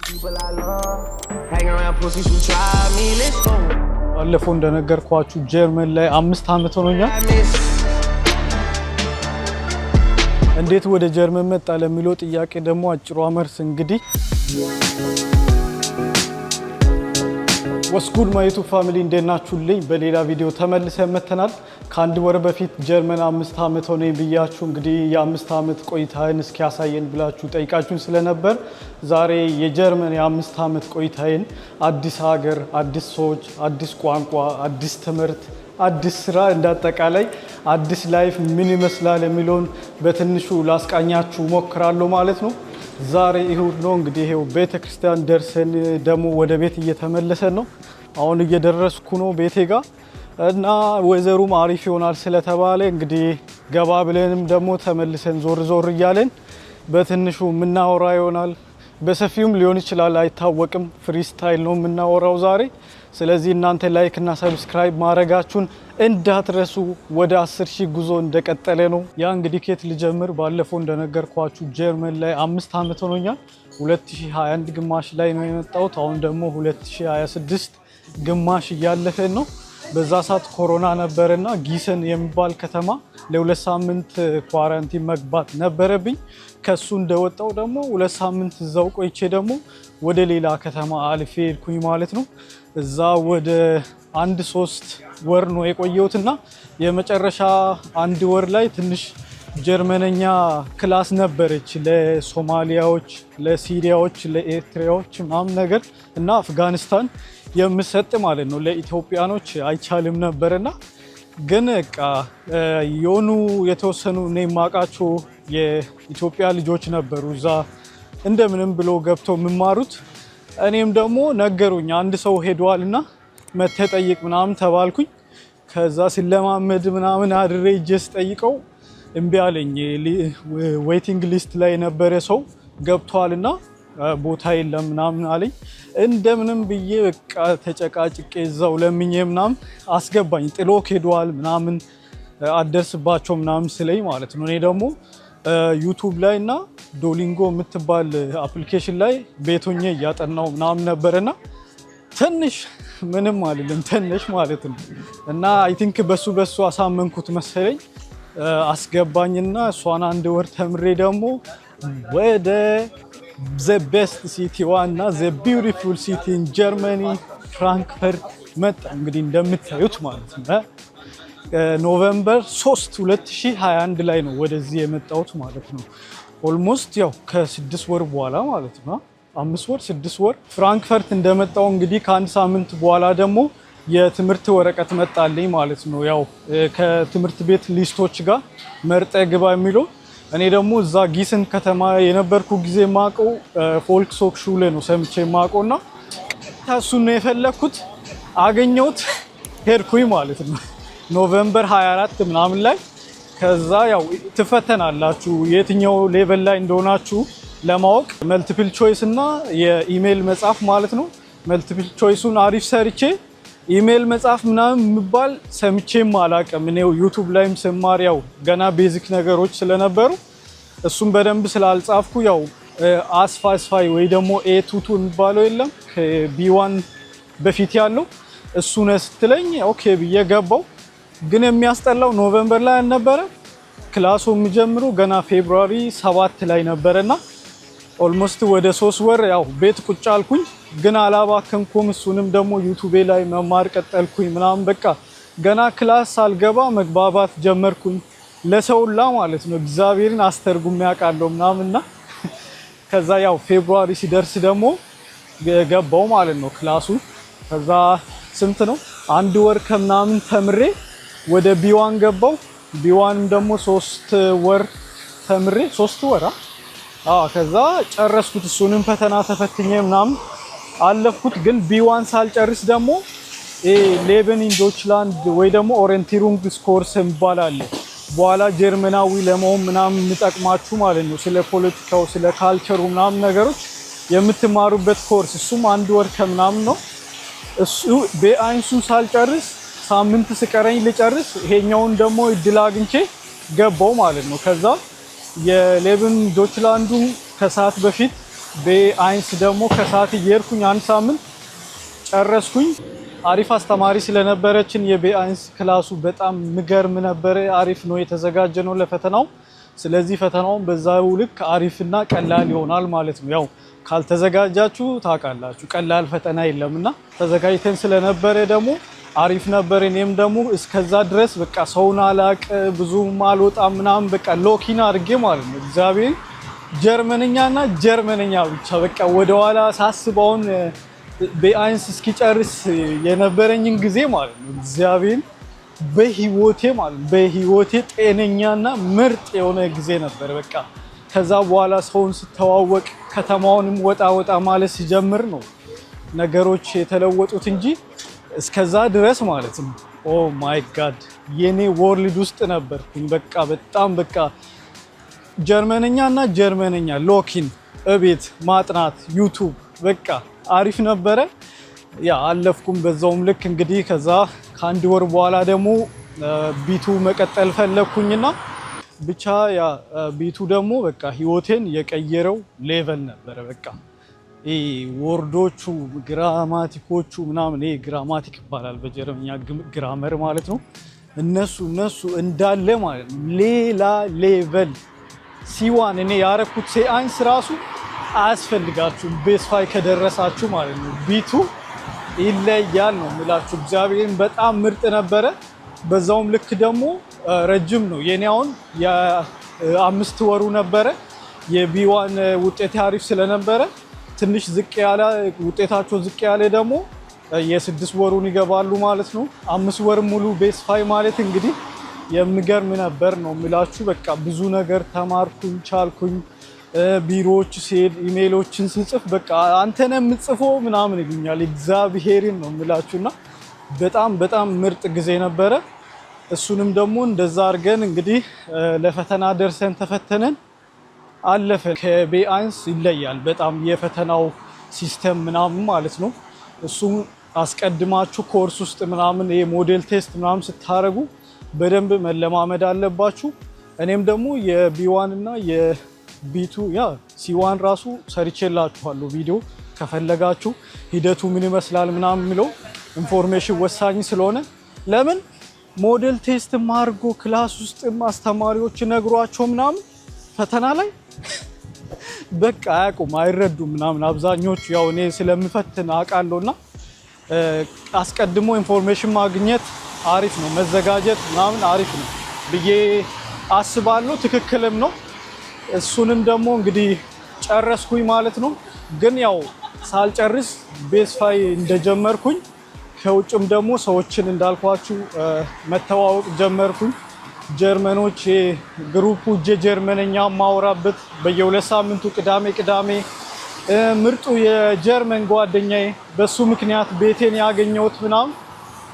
People I love, hang around pussies who try me, let's go. ባለፈው እንደነገርኳችሁ ጀርመን ላይ 5 አመት ሆኖኛል። እንዴት ወደ ጀርመን መጣ ለሚለው ጥያቄ ደግሞ አጭሩ መልስ እንግዲህ ወስኩድ ማይቱ ፋሚሊ እንደናችሁልኝ በሌላ ቪዲዮ ተመልሰን መተናል። ከአንድ ወር በፊት ጀርመን 5 አመት ሆነኝ ብያችሁ እንግዲህ የ5 አመት ቆይታዬን እስኪ ያሳየን ብላችሁ ጠይቃችሁን ስለነበር ዛሬ የጀርመን የ5 አመት ቆይታዬን አዲስ ሀገር፣ አዲስ ሰዎች፣ አዲስ ቋንቋ፣ አዲስ ትምህርት፣ አዲስ ስራ እንዳጠቃላይ አዲስ ላይፍ ምን ይመስላል የሚለውን በትንሹ ላስቃኛችሁ ሞክራለሁ ማለት ነው። ዛሬ እሁድ ነው እንግዲህ ይሄው ቤተክርስቲያን ደርሰን ደግሞ ወደ ቤት እየተመለሰን ነው። አሁን እየደረስኩ ነው ቤቴ ጋር እና ወዘሩም አሪፍ ይሆናል ስለተባለ እንግዲህ ገባ ብለንም ደግሞ ተመልሰን ዞር ዞር እያለን በትንሹ ምናወራ ይሆናል። በሰፊውም ሊሆን ይችላል አይታወቅም። ፍሪስታይል ነው ምናወራው ዛሬ። ስለዚህ እናንተ ላይክ እና ሰብስክራይብ ማድረጋችሁን እንዳትረሱ። ወደ 10,000 ጉዞ እንደቀጠለ ነው። ያ እንግዲህ ከየት ልጀምር? ባለፈው እንደነገርኳችሁ ጀርመን ላይ 5 አመት ሆኖኛል። 2021 ግማሽ ላይ ነው የመጣሁት። አሁን ደግሞ 2026 ግማሽ እያለፈን ነው። በዛ ሰዓት ኮሮና ነበርና ጊሰን የሚባል ከተማ ለ2 ሳምንት ኳራንቲን መግባት ነበረብኝ። ከሱ እንደወጣው ደግሞ 2 ሳምንት እዛው ቆይቼ ደግሞ ወደ ሌላ ከተማ አልፌ ሄድኩኝ ማለት ነው። እዛ ወደ 1-3 ወር ነው የቆየሁትና የመጨረሻ 1 ወር ላይ ትንሽ ጀርመንኛ ክላስ ነበረች ለሶማሊያዎች፣ ለሲሪያዎች፣ ለኤርትራዎች ምናምን ነገር እና አፍጋኒስታን የምሰጥ ማለት ነው። ለኢትዮጵያኖች አይቻልም ነበርና ግን በቃ የሆኑ የተወሰኑ እኔ የማውቃቸው የኢትዮጵያ ልጆች ነበሩ እዛ እንደምንም ብሎ ገብተው የሚማሩት። እኔም ደግሞ ነገሩኝ አንድ ሰው ሄዷልና መተጠይቅ ምናምን ተባልኩኝ። ከዛ ሲለማመድ ምናምን አድሬ እጄስ ጠይቀው እምቢ አለኝ። ዌቲንግ ሊስት ላይ የነበረ ሰው ገብቷልና ቦታ የለም ምናምን አለኝ። እንደምንም ብዬ በቃ ተጨቃጭቄ እዛው ለምኜ ምናምን አስገባኝ። ጥሎ ሄዷል ምናምን አደርስባቸው ምናምን ስለኝ ማለት ነው። እኔ ደግሞ ዩቲዩብ ላይ እና ዶሊንጎ የምትባል አፕሊኬሽን ላይ ቤቶኜ እያጠናው ምናምን ነበርና ትንሽ ምንም አይደለም ትንሽ ማለት ነው። እና አይ ቲንክ በሱ አሳመንኩት መሰለኝ አስገባኝና እሷን 1 ወር ተምሬ ደግሞ ወደ the best city ዋና the beautiful city in Germany ፍራንክፈርት መጣ። እንግዲህ እንደምታዩት ማለት ነው ኖቬምበር 3 2021 ላይ ነው ወደዚህ የመጣሁት ማለት ነው። ኦልሞስት ያው ከ6 ወር በኋላ ማለት ነው 5 ወር 6 ወር ፍራንክፈርት እንደመጣው እንግዲህ ከ1 ሳምንት በኋላ ደግሞ የትምህርት ወረቀት መጣልኝ ማለት ነው። ያው ከትምህርት ቤት ሊስቶች ጋር መርጠ ግባ የሚለው እኔ ደግሞ እዛ ጊሰን ከተማ የነበርኩ ጊዜ ማቀው ፎልክስሆክ ሹለ ነው ሰምቼ ማቀውና ታሱን ነው የፈለኩት አገኘሁት ሄድኩኝ ማለት ነው። ኖቬምበር 24 ምናምን ላይ ከዛ ያው ትፈተናላችሁ የትኛው ሌቨል ላይ እንደሆናችሁ ለማወቅ መልቲፕል ቾይስ እና የኢሜል መጻፍ ማለት ነው። መልቲፕል ቾይሱን አሪፍ ሰርቼ ኢሜል መጻፍ ምናምን የሚባል ሰምቼም አላውቅም። እኔው ዩቲዩብ ላይም ስማር ያው ገና ቤዚክ ነገሮች ስለነበሩ እሱም በደንብ ስላልጻፍኩ ያው አስፋይ ወይ ደግሞ ኤቱቱ የሚባለው የለም ከቢ1 በፊት ያለው እሱ ነው ስትለኝ ኦኬ ብዬ ገባው። ግን የሚያስጠላው ኖቬምበር ላይ አልነበረ ክላሱ የሚጀምረው ገና ፌብሩዋሪ 7 ላይ ነበርና ኦልሞስት ወደ 3 ወር ያው ቤት ቁጭ አልኩኝ። ግን አላባከንኩም። እሱንም ደግሞ ዩቲዩብ ላይ መማር ቀጠልኩኝ ምናምን በቃ ገና ክላስ አልገባ መግባባት ጀመርኩኝ ለሰውላ ማለት ነው። እግዚአብሔርን አስተርጉም ያውቃለው ምናምንና ከዛ ያው ፌብሩዋሪ ሲደርስ ደግሞ ገባው ማለት ነው ክላሱ። ከዛ ስንት ነው 1 ወር ከምናምን ተምሬ ወደ ቢ1 ገባው። ቢ1 ደግሞ 3 ወር ተምሬ 3 ወር ከዛ ጨረስኩት። እሱንም ፈተና ተፈትኜ ምናምን አለፍኩት። ግን ቢ1 ሳልጨርስ ደግሞ ሌቨን ኢን ዶችላንድ ወይ ደግሞ ኦሪየንቲሩንግ ኮርስ ይባላል። በኋላ ጀርመናዊ ለመሆን ምናምን የምጠቅማችሁ ማለት ነው። ስለ ፖለቲካው ስለ ካልቸሩ ምናምን ነገሮች የምትማሩበት ኮርስ እሱም 1 ወር ከምናምን ነው። እሱ በአይንሱን ሳልጨርስ ሳምንት ስቀረኝ ልጨርስ ይሄኛውን ደግሞ እድል አግኝቼ ገባው ማለት ነው። ከዛ የሌቨን ዶችላንዱ ከሰዓት በፊት በአይንስ ደግሞ ከሰዓት እየሄድኩኝ አንድ ሳምንት ጨረስኩኝ። አሪፍ አስተማሪ ስለነበረችን የበአይንስ ክላሱ በጣም ምገርም ነበረ። አሪፍ ነው የተዘጋጀ ነው ለፈተናው። ስለዚህ ፈተናውን በዛው ልክ አሪፍና ቀላል ይሆናል ማለት ነው። ያው ካልተዘጋጃችሁ ታውቃላችሁ ቀላል ፈተና የለምና ተዘጋጅተን ስለነበረ ደግሞ አሪፍ ነበር። እኔም ደግሞ እስከዛ ድረስ በቃ ሰውን አላቅ ብዙም አልወጣም ምናምን በቃ ሎኪን አድርጌ ማለት ነው። እግዚአብሔር ጀርመንኛና ጀርመንኛ ብቻ በቃ ወደኋላ ሳስበውን በአይንስ እስኪጨርስ የነበረኝን ጊዜ ማለት ነው። እግዚአብሔር በህይወቴ ማለት በህይወቴ ጤነኛና ምርጥ የሆነ ጊዜ ነበር። በቃ ከዛ በኋላ ሰውን ስተዋወቅ ከተማውንም ወጣ ማለት ሲጀምር ነው ነገሮች የተለወጡት እንጂ እስከዛ ድረስ ማለት ነው ኦ ማይ ጋድ የኔ ወርልድ ውስጥ ነበርኩኝ። በቃ በጣም በቃ ጀርመንኛና ጀርመንኛ ሎኪን እቤት ማጥናት ዩቲዩብ በቃ አሪፍ ነበረ። ያ አለፍኩም በዛውም ልክ እንግዲህ ከዛ ከአንድ ወር በኋላ ደግሞ ቢቱ መቀጠል ፈለኩኝና ብቻ ያ ቢቱ ደግሞ በቃ ህይወቴን የቀየረው ሌቨል ነበረ። በቃ ወርዶቹ ግራማቲኮቹ ምናምን ግራማቲክ ይባላል በጀርመኛ ግራመር ማለት ነው። እነሱ እንዳለ ማለት ነው ሌላ ሌቨል ሲዋን እኔ ያረኩት ሴአንስ ራሱ አያስፈልጋችሁም ቤስፋይ ከደረሳችሁ ማለት ነው። ቢቱ ይለያል ነው የምላችሁ። እግዚአብሔርን በጣም ምርጥ ነበረ። በዛውም ልክ ደግሞ ረጅም ነው የኔ አሁን የ5 ወሩ ነበረ። የቢዋን ውጤት አሪፍ ስለነበረ ትንሽ ዝቅ ያለ ውጤታቸው ዝቅ ያለ ደግሞ የ6 ወሩን ይገባሉ ማለት ነው። 5 ወር ሙሉ ቤስፋይ ማለት እንግዲህ የሚገርም ነበር ነው የምላችሁ። በቃ ብዙ ነገር ተማርኩኝ ቻልኩኝ። ቢሮዎች ሲሄድ ኢሜሎችን ስጽፍ በቃ አንተ ነህ የምጽፈው ምናምን ይሉኛል። እግዚአብሔርን ነው የምላችሁና በጣም ምርጥ ጊዜ ነበረ። እሱንም ደግሞ እንደዛ አድርገን እንግዲህ ለፈተና ደርሰን ተፈተነን አለፈ። ከቤአይንስ ይለያል በጣም የፈተናው ሲስተም ምናምን ማለት ነው። እሱም አስቀድማችሁ ኮርስ ውስጥ ምናምን የሞዴል ቴስት ምናምን ስታረጉ በደንብ መለማመድ አለባችሁ። እኔም ደግሞ የቢ1 እና የቢ2 ያ ሲዋን ራሱ ሰርቼላችኋለሁ ቪዲዮ ከፈለጋችሁ ሂደቱ ምን ይመስላል ምናምን የሚለው ኢንፎርሜሽን ወሳኝ ስለሆነ ለምን ሞዴል ቴስት ማርጎ ክላስ ውስጥ አስተማሪዎች ነግሯቸው ምናምን ፈተና ላይ በቃ አያውቁም አይረዱም ምናምን አብዛኞቹ ያው እኔ ስለምፈትን አውቃለሁና አስቀድሞ ኢንፎርሜሽን ማግኘት አሪፍ ነው። መዘጋጀት ምናምን አሪፍ ነው ብዬ አስባለሁ። ትክክልም ነው። እሱንም ደግሞ እንግዲህ ጨረስኩኝ ማለት ነው። ግን ያው ሳልጨርስ ቤስፋይ እንደጀመርኩኝ ከውጭም ደግሞ ሰዎችን እንዳልኳችሁ መተዋወቅ ጀመርኩኝ። ጀርመኖች ግሩፑ ጀርመንኛ ማውራበት በየ2 ሳምንቱ ቅዳሜ ምርጡ የጀርመን ጓደኛዬ በሱ ምክንያት ቤቴን ያገኘሁት ምናምን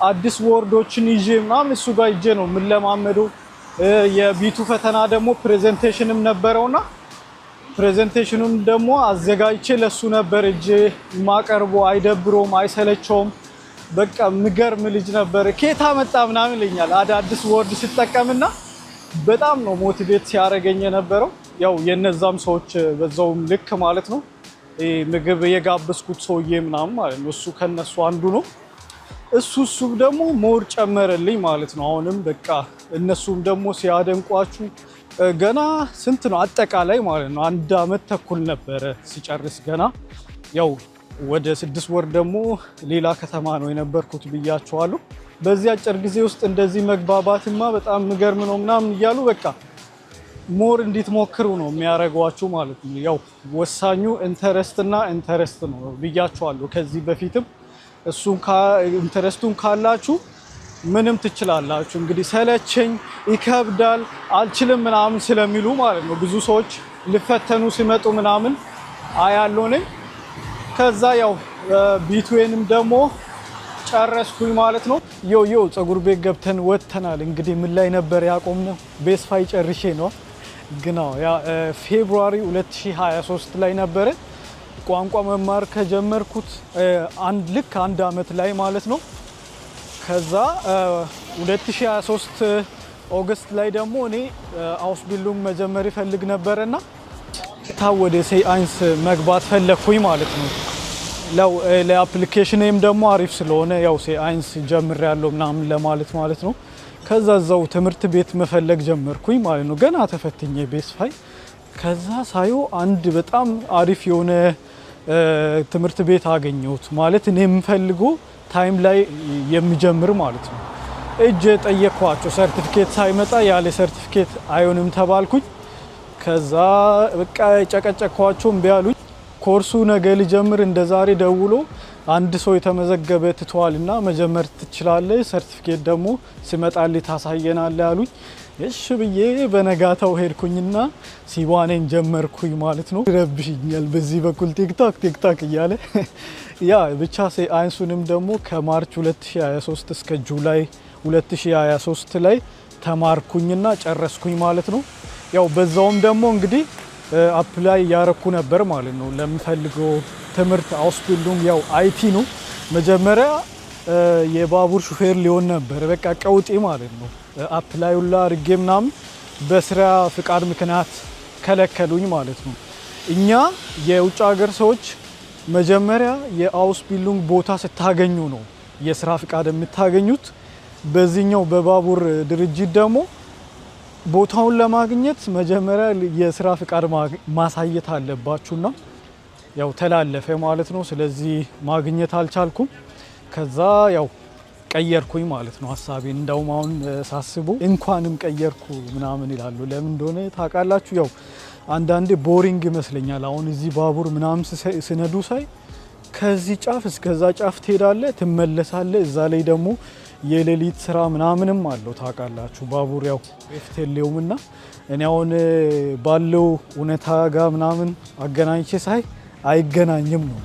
አዲስ ወርዶችን ይዤ ምናምን እሱ ጋር ይዤ ነው የምለማመደው። የቢቱ ፈተና ደግሞ ፕሬዘንቴሽንም ነበረውና ፕሬዘንቴሽኑም ደግሞ አዘጋጅቼ ለሱ ነበር እጄ ማቀርቦ። አይደብሮም አይሰለቸውም። በቃ ምገርም ልጅ ነበር። ኬታ መጣ ምናምን ይለኛል አዳዲስ ወርድ ሲጠቀምና በጣም ነው ሞቲቬት ሲያደርገኝ የነበረው። ያው የነዛም ሰዎች በዛውም ልክ ማለት ነው ምግብ የጋበዝኩት ሰውዬ ምናምን ማለት ነው እሱ ከነሱ አንዱ ነው። እሱ ደግሞ ሞር ጨመረልኝ ማለት ነው። አሁንም በቃ እነሱም ደግሞ ሲያደንቋችሁ ገና ስንት ነው አጠቃላይ ማለት ነው 1 ዓመት ተኩል ነበረ ሲጨርስ ገና ያው ወደ 6 ወር ደግሞ ሌላ ከተማ ነው የነበርኩት ብያቸዋለሁ። በዚህ አጭር ጊዜ ውስጥ እንደዚህ መግባባትማ በጣም ምገርም ነው ምናምን እያሉ በቃ ሞር እንድትሞክሩ ነው የሚያደርጓችሁ ማለት ነው። ያው ወሳኙ ኢንተረስት ነው ብያቸዋለሁ ከዚህ በፊትም። እሱን ኢንተረስቱን ካላችሁ ምንም ትችላላችሁ። እንግዲህ ሰለቸኝ ይከብዳል አልችልም ምናምን ስለሚሉ ማለት ነው ብዙ ሰዎች ሊፈተኑ ሲመጡ ምናምን አያለው ነኝ። ከዛ ያው ቢቱዌንም ደግሞ ጨረስኩኝ ማለት ነው። ዮ ፀጉር ቤት ገብተን ወጥተናል። እንግዲህ ምን ላይ ነበር ያቆምነው? ቤስፋይ ጨርሼ ነው ግን ያ ፌብሩዋሪ 2023 ላይ ነበረ ቋንቋ መማር ከጀመርኩት ልክ 1 ዓመት ላይ ማለት ነው። ከዛ 2023 ኦገስት ላይ ደግሞ እኔ አውስቢልዱንግ መጀመር ይፈልግ ነበርና ወደ ሴአይንስ መግባት ፈለኩኝ ማለት ነው። ለአፕሊኬሽንም ደግሞ አሪፍ ስለሆነ ያው ሴአይንስ ጀምሬያለሁ ምናምን ለማለት ማለት ነው። ከዛ እዛው ትምህርት ቤት መፈለግ ጀመርኩኝ ማለት ነው። ገና ተፈትኜ ቤስፋይ ከዛ ሳየው አንድ በጣም አሪፍ የሆነ ትምህርት ቤት አገኘሁት ማለት እኔ የምፈልገው ታይም ላይ የሚጀምር ማለት ነው። እጅ ጠየቅኳቸው ሰርቲፊኬት ሳይመጣ ያለ ሰርቲፊኬት አይሆንም ተባልኩኝ። ከዛ በቃ ጨቀጨቅኳቸው እምቢ አሉኝ። ኮርሱ ነገ ሊጀምር እንደ ዛሬ ደውሎ አንድ ሰው የተመዘገበ ትቷልና መጀመር ትችላለህ፣ ሰርቲፊኬት ደግሞ ሲመጣልህ ታሳየናለህ አሉኝ። እሺ ብዬ በነጋታው ሄድኩኝና ሲዋኔን ጀመርኩኝ ማለት ነው። ይረብሽኛል በዚህ በኩል ቲክታክ እያለ ያ ብቻ ሴአይንሱንም ደግሞ ከማርች 2023 እስከ ጁላይ 2023 ላይ ተማርኩኝና ጨረስኩኝ ማለት ነው። ያው በዛውም ደግሞ እንግዲህ አፕላይ ያረኩ ነበር ማለት ነው ለምፈልገው ትምህርት አውስቢልዲንግ ያው አይቲ ነው። መጀመሪያ የባቡር ሹፌር ሊሆን ነበር በቃ ቀውጤ ማለት ነው። አፕላይ ሁላ አድርጌ ምናምን በስራ ፍቃድ ምክንያት ከለከሉኝ ማለት ነው። እኛ የውጭ ሀገር ሰዎች መጀመሪያ የአውስቢልዲንግ ቦታ ስታገኙ ነው የስራ ፍቃድ የምታገኙት። በዚህኛው በባቡር ድርጅት ደግሞ ቦታውን ለማግኘት መጀመሪያ የስራ ፍቃድ ማሳየት አለባችሁና ያው ተላለፈ ማለት ነው። ስለዚህ ማግኘት አልቻልኩም። ከዛ ያው ቀየርኩኝ ማለት ነው ሀሳቤን። እንደውም አሁን ሳስቡ እንኳንም ቀየርኩ ምናምን ይላሉ። ለምን እንደሆነ ታውቃላችሁ? ያው አንዳንዴ ቦሪንግ ይመስለኛል። አሁን እዚህ ባቡር ምናምን ስነዱ ሳይ ከዚህ ጫፍ እስከዛ ጫፍ ትሄዳለህ፣ ትመለሳለህ። እዛ ላይ ደግሞ የሌሊት ስራ ምናምንም አለው ታውቃላችሁ። ባቡር ያው ኤፍቴሌውም እና እኔ አሁን ባለው እውነታ ጋር ምናምን አገናኝቼ ሳይ አይገናኝም ነው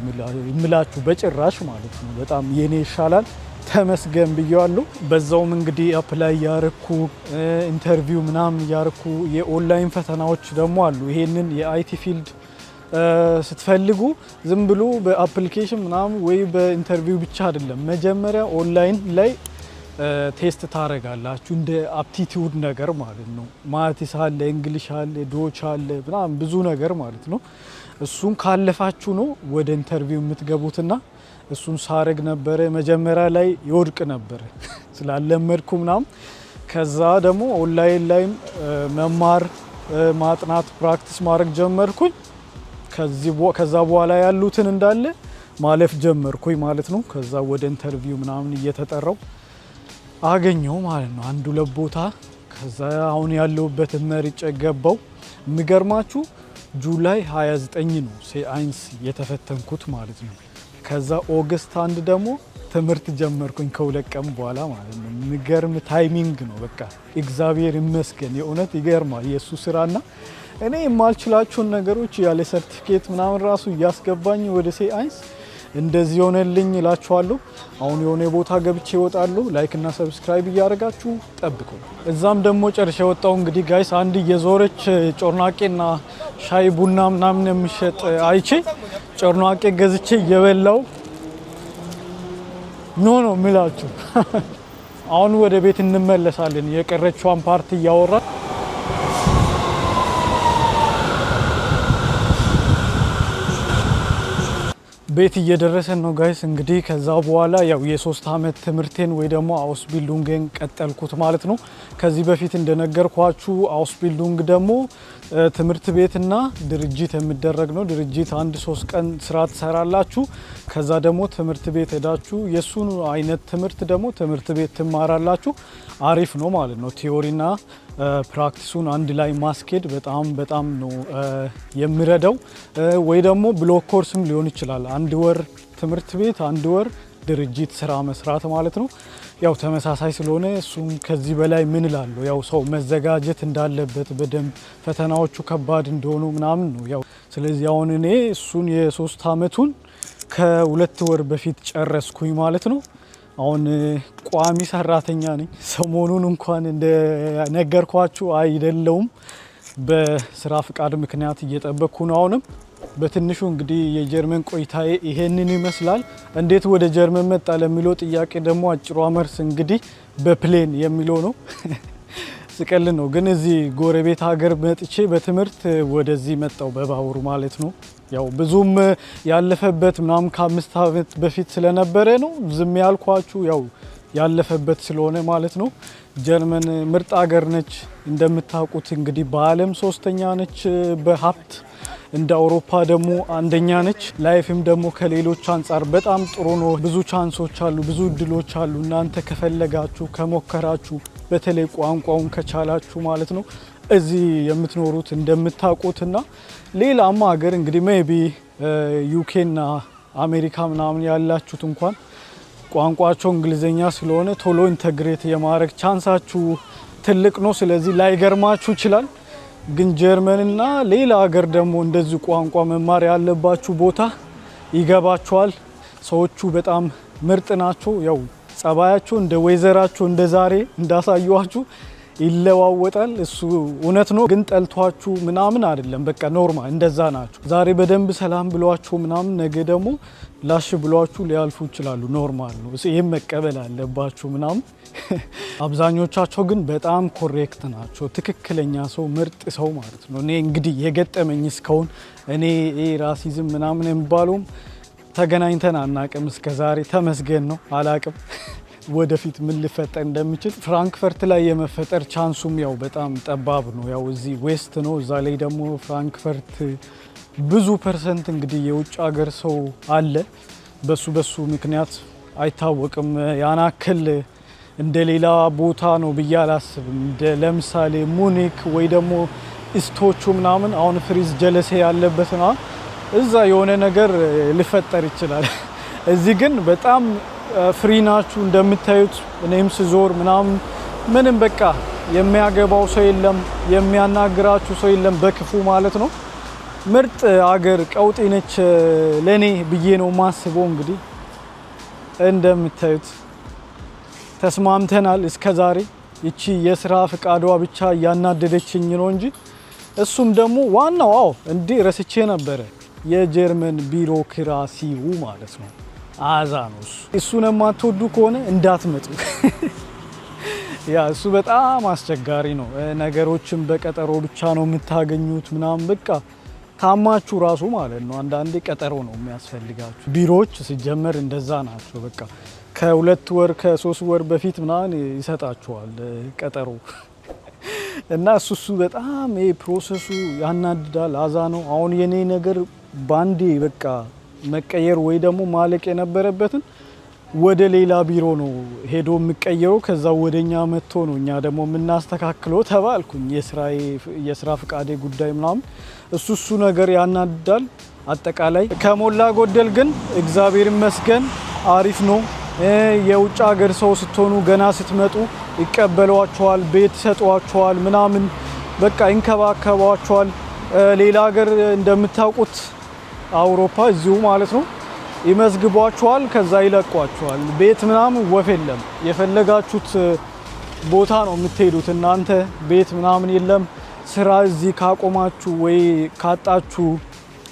የምላችሁ በጭራሽ ማለት ነው። በጣም የኔ ይሻላል ተመስገን ብያለሁ። በዛውም እንግዲህ አፕላይ ያረኩ ኢንተርቪው ምናምን ያረኩ የኦንላይን ፈተናዎች ደግሞ አሉ። ይሄንን የአይቲ ፊልድ ስትፈልጉ ዝም ብሎ በአፕሊኬሽን ምናምን ወይ በኢንተርቪው ብቻ አይደለም። መጀመሪያ ኦንላይን ላይ ቴስት ታረጋላችሁ እንደ አፕቲቲዩድ ነገር ማለት ነው። ማቲስ አለ፣ እንግሊሽ አለ፣ ዶች አለ ምናምን ብዙ ነገር ማለት ነው። እሱን ካለፋችሁ ነው ወደ ኢንተርቪው የምትገቡትና እሱን ሳረግ ነበረ። መጀመሪያ ላይ ይወድቅ ነበረ ስላለመድኩ ምናምን። ከዛ ደግሞ ኦንላይን ላይም መማር ማጥናት ፕራክቲስ ማድረግ ጀመርኩኝ። ከዛ በኋላ ያሉትን እንዳለ ማለፍ ጀመርኩኝ ማለት ነው። ከዛ ወደ ኢንተርቪው ምናምን እየተጠራው አገኘው ማለት ነው አንዱ ለቦታ። ከዛ አሁን ያለሁበትን መርጬ ገባው። የሚገርማችሁ ጁላይ 29 ነው ሴአይንስ የተፈተንኩት ማለት ነው። ከዛ ኦገስት 1 ደግሞ ትምህርት ጀመርኩኝ ከሁለት ቀን በኋላ ማለት ነው። የሚገርም ታይሚንግ ነው። በቃ እግዚአብሔር ይመስገን። የእውነት ይገርማል የሱ ስራና እኔ የማልችላቸውን ነገሮች ያለ ሰርቲፊኬት ምናምን ራሱ እያስገባኝ ወደ ሴአይንስ እንደዚህ ሆነልኝ እላችኋለሁ። አሁን የሆነ ቦታ ገብቼ እወጣለሁ። ላይክ እና ሰብስክራይብ እያደረጋችሁ ጠብቁ። እዛም ደግሞ ጨርሼ ወጣው። እንግዲህ ጋይስ አንድ የዞረች ጮርናቄና ሻይ ቡና ምናምን የሚሸጥ አይቼ ጮርናቄ ገዝቼ እየበላው ነው የሚላችሁ። አሁን ወደ ቤት እንመለሳለን። የቀረችዋን ፓርቲ እያወራ ቤት እየደረሰን ነው ጋይስ። እንግዲህ ከዛ በኋላ ያው የ3 አመት ትምህርቴን ወይ ደግሞ አውስቢልዲንግን ቀጠልኩት ማለት ነው። ከዚህ በፊት እንደነገርኳችሁ አውስቢልዲንግ ደግሞ ትምህርት ቤትና ድርጅት የሚደረግ ነው። ድርጅት 1-3 ቀን ስራ ትሰራላችሁ። ከዛ ደግሞ ትምህርት ቤት ሄዳችሁ የሱን አይነት ትምህርት ደግሞ ትምህርት ቤት ትማራላችሁ። አሪፍ ነው ማለት ነው። ቲዮሪና ፕራክቲሱን አንድ ላይ ማስኬድ በጣም ነው የሚረዳው። ወይ ደግሞ ብሎክ ኮርስም ሊሆን ይችላል። 1 ወር ትምህርት ቤት 1 ወር ድርጅት ስራ መስራት ማለት ነው። ያው ተመሳሳይ ስለሆነ እሱም ከዚህ በላይ ምን እላለሁ። ያው ሰው መዘጋጀት እንዳለበት በደንብ ፈተናዎቹ ከባድ እንደሆኑ ምናምን ነው ያው። ስለዚህ አሁን እኔ እሱን የ3 አመቱን ከ2 ወር በፊት ጨረስኩኝ ማለት ነው። አሁን ቋሚ ሰራተኛ ነኝ። ሰሞኑን እንኳን እንደነገርኳችሁ አይደለውም በስራ ፍቃድ ምክንያት እየጠበቅኩ ነው። አሁንም በትንሹ እንግዲህ የጀርመን ቆይታዬ ይሄንን ይመስላል። እንዴት ወደ ጀርመን መጣ ለሚለው ጥያቄ ደግሞ አጭሯ መልስ እንግዲህ በፕሌን የሚለው ነው። የሚያስቀል ነው። ግን እዚህ ጎረቤት ሀገር መጥቼ በትምህርት ወደዚህ መጣው በባቡር ማለት ነው። ያው ብዙም ያለፈበት ምናምን ከ5 ዓመት በፊት ስለነበረ ነው ዝም ያልኳችሁ። ያው ያለፈበት ስለሆነ ማለት ነው። ጀርመን ምርጥ ሀገር ነች እንደምታውቁት። እንግዲህ በዓለም 3ኛ ነች በሀብት፣ እንደ አውሮፓ ደግሞ 1ኛ ነች። ላይፍም ደግሞ ከሌሎች አንጻር በጣም ጥሩ ነው። ብዙ ቻንሶች አሉ፣ ብዙ እድሎች አሉ። እናንተ ከፈለጋችሁ ከሞከራችሁ፣ በተለይ ቋንቋውን ከቻላችሁ ማለት ነው እዚህ የምትኖሩት እንደምታውቁትና ሌላማ ሀገር እንግዲህ ሜቢ ዩኬና አሜሪካ ምናምን ያላችሁት እንኳን ቋንቋቸው እንግሊዘኛ ስለሆነ ቶሎ ኢንተግሬት የማድረግ ቻንሳችሁ ትልቅ ነው። ስለዚህ ላይገርማችሁ ይችላል። ግን ጀርመንና ሌላ ሀገር ደግሞ እንደዚህ ቋንቋ መማር ያለባችሁ ቦታ ይገባችኋል። ሰዎቹ በጣም ምርጥ ናቸው። ያው ጸባያቸው እንደ ወይዘራቸው እንደ ዛሬ እንዳሳዩዋችሁ ይለዋወጣል። እሱ እውነት ነው። ግን ጠልቷችሁ ምናምን አይደለም። በቃ ኖርማል እንደዛ ናቸው። ዛሬ በደንብ ሰላም ብሏችሁ ምናምን ነገ ደግሞ ላሽ ብሏችሁ ሊያልፉ ይችላሉ። ኖርማል ነው። ይህም መቀበል አለባችሁ ምናምን። አብዛኞቻቸው ግን በጣም ኮሬክት ናቸው። ትክክለኛ ሰው፣ ምርጥ ሰው ማለት ነው። እኔ እንግዲህ የገጠመኝ እስካሁን እኔ ራሲዝም ምናምን የሚባለውም ተገናኝተን አናቅም እስከዛሬ። ተመስገን ነው። አላቅም ወደፊት ምን ሊፈጠር እንደሚችል። ፍራንክፈርት ላይ የመፈጠር ቻንሱም ያው በጣም ጠባብ ነው። ያው እዚህ ዌስት ነው፣ እዛ ላይ ደግሞ ፍራንክፈርት ብዙ ፐርሰንት እንግዲህ የውጭ ሀገር ሰው አለ። በሱ ምክንያት አይታወቅም። ያናክል እንደ ሌላ ቦታ ነው ብዬ አላስብም። እንደ ለምሳሌ ሙኒክ ወይ ደግሞ ኢስቶቹ ምናምን አሁን ፍሪዝ ጀለሴ ያለበት ነው። እዛ የሆነ ነገር ሊፈጠር ይችላል። እዚህ ግን በጣም ፍሪ ናችሁ እንደምታዩት። እኔም ስዞር ምናምን ምንም በቃ የሚያገባው ሰው የለም፣ የሚያናግራችሁ ሰው የለም በክፉ ማለት ነው። ምርጥ አገር ቀውጤ ነች ለኔ ብዬ ነው ማስበው። እንግዲህ እንደምታዩት ተስማምተናል እስከዛሬ። እቺ የስራ ፍቃዷ ብቻ እያናደደችኝ ነው እንጂ እሱም ደግሞ ዋናው እንዴ ረስቼ ነበረ የጀርመን ቢሮክራሲው ማለት ነው። አዛ ነው እሱን የማትወዱ ከሆነ እንዳትመጡ። ያ እሱ በጣም አስቸጋሪ ነው። ነገሮችን በቀጠሮ ብቻ ነው የምታገኙት ምናምን በቃ ታማችሁ ራሱ ማለት ነው። አንዳንዴ ቀጠሮ ነው የሚያስፈልጋችሁ። ቢሮዎች ሲጀመር እንደዛ ናቸው። በቃ ከ2 ወር ከ3 ወር በፊት ምናምን ይሰጣችኋል ቀጠሮ እና እሱ በጣም ፕሮሰሱ ያናድዳል። አዛ ነው። አሁን የኔ ነገር ባንዴ በቃ መቀየር ወይ ደግሞ ማለቅ የነበረበትን ወደ ሌላ ቢሮ ነው ሄዶ የሚቀየረው። ከዛ ወደኛ መጥቶ ነው እኛ ደግሞ የምናስተካክለው ተባልኩኝ። የስራ ፍቃዴ ጉዳይ ምናምን እሱ ነገር ያናድዳል። አጠቃላይ ከሞላ ጎደል ግን እግዚአብሔር ይመስገን አሪፍ ነው። የውጭ ሀገር ሰው ስትሆኑ ገና ስትመጡ ይቀበሏቸዋል፣ ቤት ይሰጧቸዋል ምናምን በቃ ይንከባከቧቸዋል። ሌላ ሀገር እንደምታውቁት አውሮፓ እዚሁ ማለት ነው ይመዝግቧቸዋል፣ ከዛ ይለቋቸዋል። ቤት ምናምን ወፍ የለም። የፈለጋችሁት ቦታ ነው የምትሄዱት እናንተ። ቤት ምናምን የለም። ስራ እዚህ ካቆማችሁ ወይ ካጣችሁ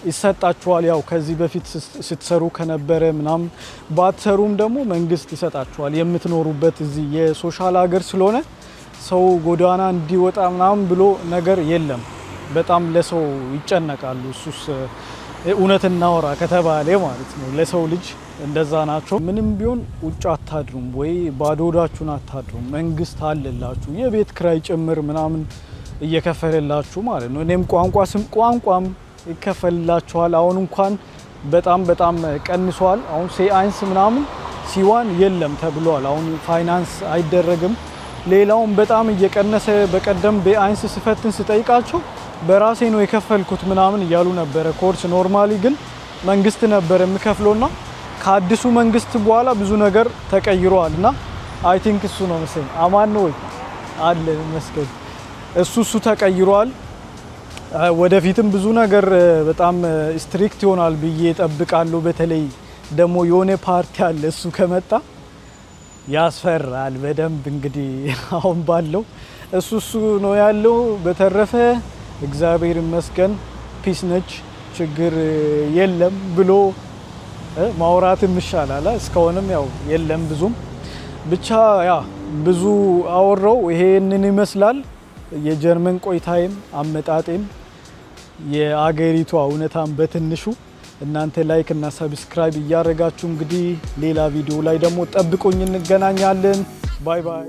ይሰጣችኋል። ያው ከዚህ በፊት ስትሰሩ ከነበረ ምናምን ባትሰሩም ደግሞ መንግስት ይሰጣችኋል። የምትኖሩበት እዚህ የሶሻል ሀገር ስለሆነ ሰው ጎዳና እንዲወጣ ምናምን ብሎ ነገር የለም። በጣም ለሰው ይጨነቃሉ። እሱስ እውነት እናወራ ከተባለ ማለት ነው። ለሰው ልጅ እንደዛ ናቸው። ምንም ቢሆን ውጭ አታድሩም ወይ ባዶ ሆዳችሁን አታድሩም። መንግስት አለላችሁ የቤት ክራይ ጭምር ምናምን እየከፈለላችሁ ማለት ነው። እኔም ቋንቋም ይከፈልላችኋል። አሁን እንኳን በጣም ቀንሷል። አሁን ሴ1 ምናምን ሲ1 የለም ተብሏል። አሁን ፋይናንስ አይደረግም። ሌላውን በጣም እየቀነሰ በቀደም ቤ1 ስፈትን ስጠይቃቸው በራሴ ነው የከፈልኩት ምናምን እያሉ ነበረ። ኮርስ ኖርማሊ ግን መንግስት ነበር የሚከፍለውና ከአዲሱ መንግስት በኋላ ብዙ ነገር ተቀይሯል እና አይ ቲንክ እሱ ነው መሰለኝ አማን ነው አለ መስገድ እሱ ተቀይሯል። ወደፊትም ብዙ ነገር በጣም ስትሪክት ይሆናል ብዬ እጠብቃለሁ። በተለይ ደግሞ የሆነ ፓርቲ አለ እሱ ከመጣ ያስፈራል በደንብ። እንግዲህ አሁን ባለው እሱ ነው ያለው። በተረፈ እግዚአብሔር ይመስገን ፒስ ነች፣ ችግር የለም ብሎ ማውራትም ይሻላል። እስካሁንም ያው የለም ብዙም ብቻ ያ ብዙ አወራው። ይሄንን ይመስላል። የጀርመን ቆይታዬም አመጣጤም የአገሪቷ እውነታም በትንሹ እናንተ ላይክ እና ሰብስክራይብ እያደረጋችሁ እንግዲህ ሌላ ቪዲዮ ላይ ደግሞ ጠብቁኝ፣ እንገናኛለን። ባይ ባይ።